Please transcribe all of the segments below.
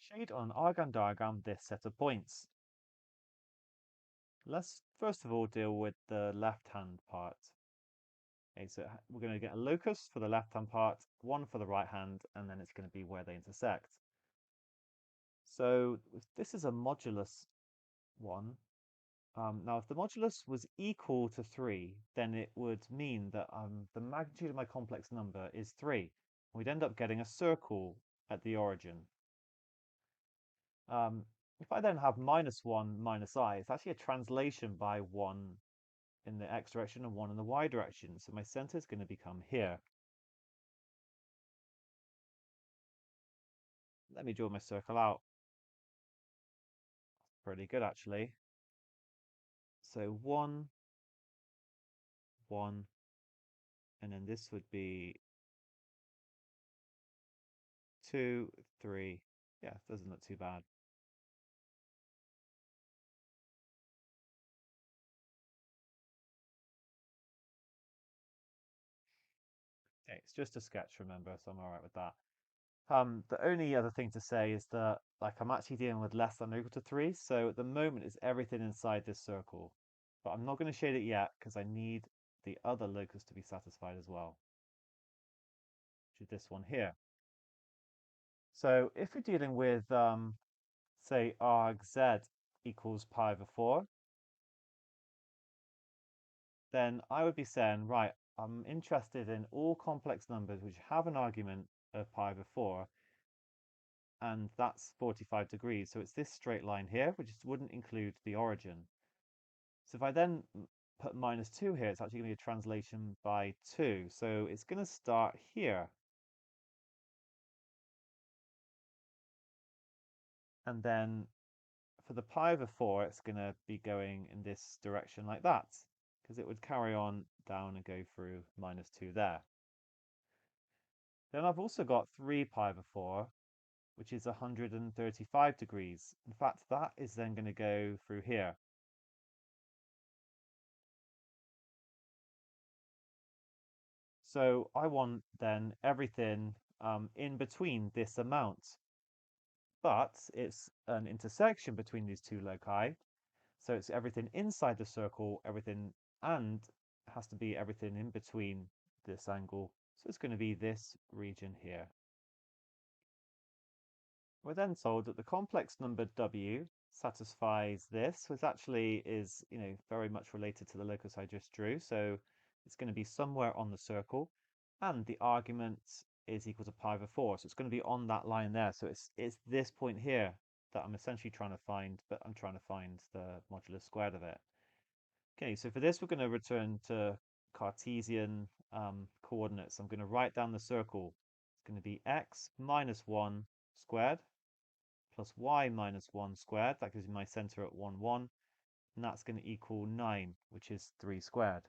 Shade on Argand diagram this set of points. Let's first of all deal with the left-hand part. Okay, so we're going to get a locus for the left-hand part, one for the right hand, and then it's going to be where they intersect. So if this is a modulus one. Now, if the modulus was equal to 3, then it would mean that the magnitude of my complex number is 3. We'd end up getting a circle at the origin. If I then have -1 minus I, it's actually a translation by 1 in the x direction and 1 in the y direction. So my center is going to become here. Let me draw my circle out. Pretty good, actually. So 1, 1, and then this would be 2, 3. Yeah, doesn't look too bad. Okay, it's just a sketch, remember, so I'm all right with that. The only other thing to say is that like I'm actually dealing with less than or equal to 3, so at the moment it's everything inside this circle. But I'm not going to shade it yet because I need the other locus to be satisfied as well, which is this one here. So if we're dealing with, say, arg z equals pi over 4, then I would be saying, right, I'm interested in all complex numbers which have an argument of pi over 4, and that's 45 degrees. So it's this straight line here, which wouldn't include the origin. So if I then put -2 here, it's actually going to be a translation by 2. So it's going to start here. And then for the pi over 4, it's going to be going in this direction like that, because it would carry on down and go through -2 there. Then I've also got 3 pi over 4, which is 135 degrees. In fact, that is then going to go through here. So I want then everything in between this amount. But it's an intersection between these two loci. So it's everything inside the circle, everything, and has to be everything in between this angle. So it's going to be this region here. We're then told that the complex number w satisfies this, which actually is, very much related to the locus I just drew. So it's going to be somewhere on the circle, and the argument is equal to pi over 4. So it's going to be on that line there. So it's this point here that I'm essentially trying to find, but I'm trying to find the modulus squared of it. Okay, so for this, we're going to return to Cartesian coordinates. I'm going to write down the circle. It's going to be x minus 1 squared plus y minus 1 squared. That gives me my center at 1, 1. And that's going to equal 9, which is 3 squared.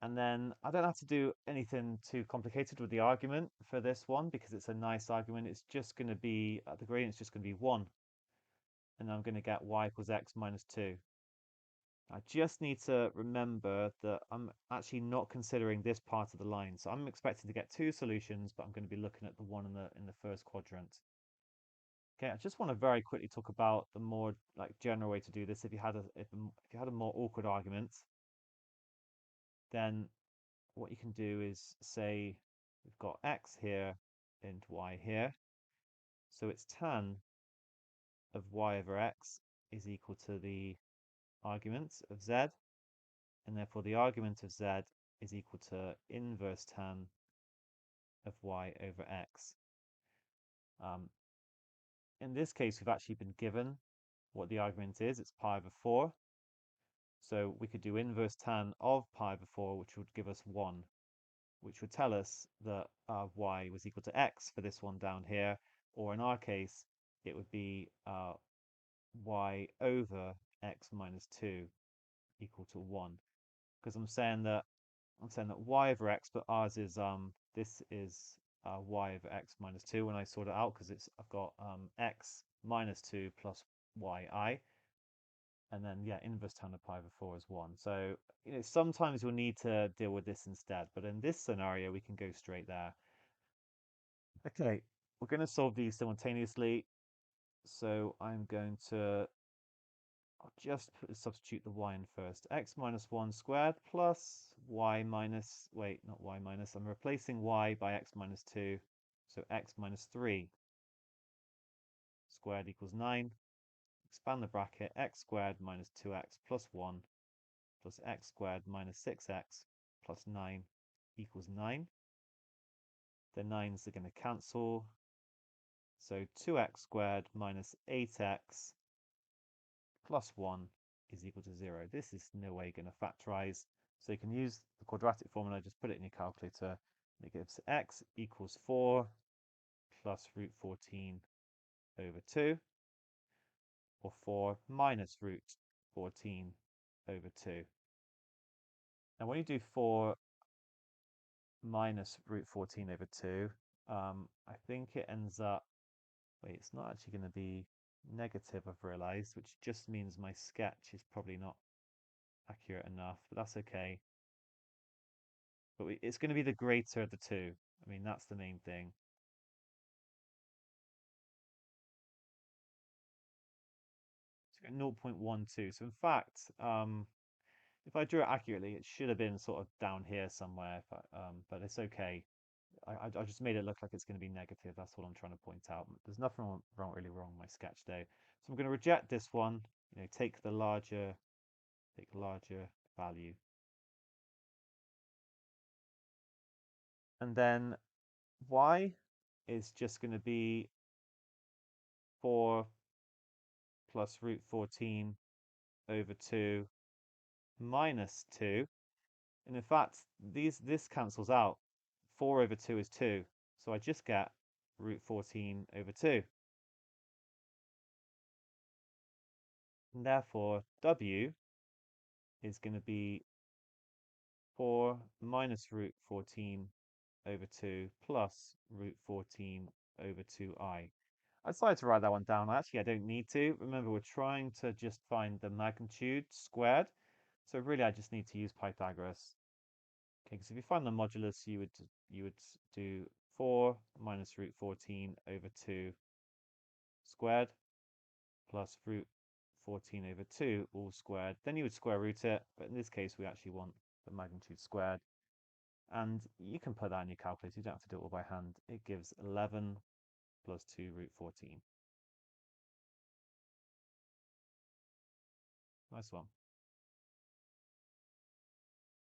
And then I don't have to do anything too complicated with the argument for this one because it's a nice argument. It's just going to be, the gradient's just going to be 1. And I'm going to get y equals x minus 2. I just need to remember that I'm actually not considering this part of the line. So I'm expecting to get 2 solutions, but I'm going to be looking at the one in the first quadrant. Okay, I just want to very quickly talk about the more like general way to do this. If you had a more awkward argument, then what you can do is say we've got x here and y here. So it's tan of y over x is equal to the argument of z, and therefore the argument of z is equal to inverse tan of y over x. In this case, we've actually been given what the argument is. It's pi over 4. So we could do inverse tan of pi over 4, which would give us 1, which would tell us that y was equal to x for this one down here, or in our case, it would be y over x minus 2 equal to 1. Because I'm saying that y over x, but ours is this is y over x minus 2 when I sort it out, because I've got x minus 2 plus yi, and then yeah, inverse tan of pi over 4 is 1. So sometimes you'll need to deal with this instead, but in this scenario we can go straight there. Okay, We're going to solve these simultaneously. So I'm going to I'll just substitute the y in first. X minus 1 squared plus y minus, wait, not y minus, I'm replacing y by x minus 2. So x minus 3 squared equals 9. Expand the bracket, x squared minus 2x plus 1 plus x squared minus 6x plus 9 equals 9. The 9s are going to cancel. So 2x squared minus 8x plus 1 is equal to 0. This is no way going to factorize. So you can use the quadratic formula, just put it in your calculator. It gives x equals 4 plus root 14 over 2, or 4 minus root 14 over 2. Now when you do 4 minus root 14 over 2, I think it ends up, wait, it's not actually going to be negative, I've realized, which just means my sketch is probably not accurate enough, but that's okay. But it's going to be the greater of the two. I mean, that's the main thing. So 0.12. So in fact, if I drew it accurately, it should have been sort of down here somewhere, but it's okay. I just made it look like it's going to be negative. That's what I'm trying to point out. There's nothing really wrong with my sketch though. So I'm going to reject this one, take the larger value. And then y is just going to be 4 plus root 14 over 2 minus 2. And in fact, this cancels out. 4 over 2 is 2. So I just get root 14 over 2. And therefore, w is going to be 4 minus root 14 over 2 plus root 14 over 2i. I decided to write that one down. Actually, I don't need to. Remember, we're trying to just find the magnitude squared. So really, I just need to use Pythagoras. Okay, because if you find the modulus, you would do 4 minus root 14 over 2 squared plus root 14 over 2 all squared. Then you would square root it, but in this case, we actually want the magnitude squared. And you can put that in your calculator. You don't have to do it all by hand. It gives 11 plus 2 root 14. Nice one.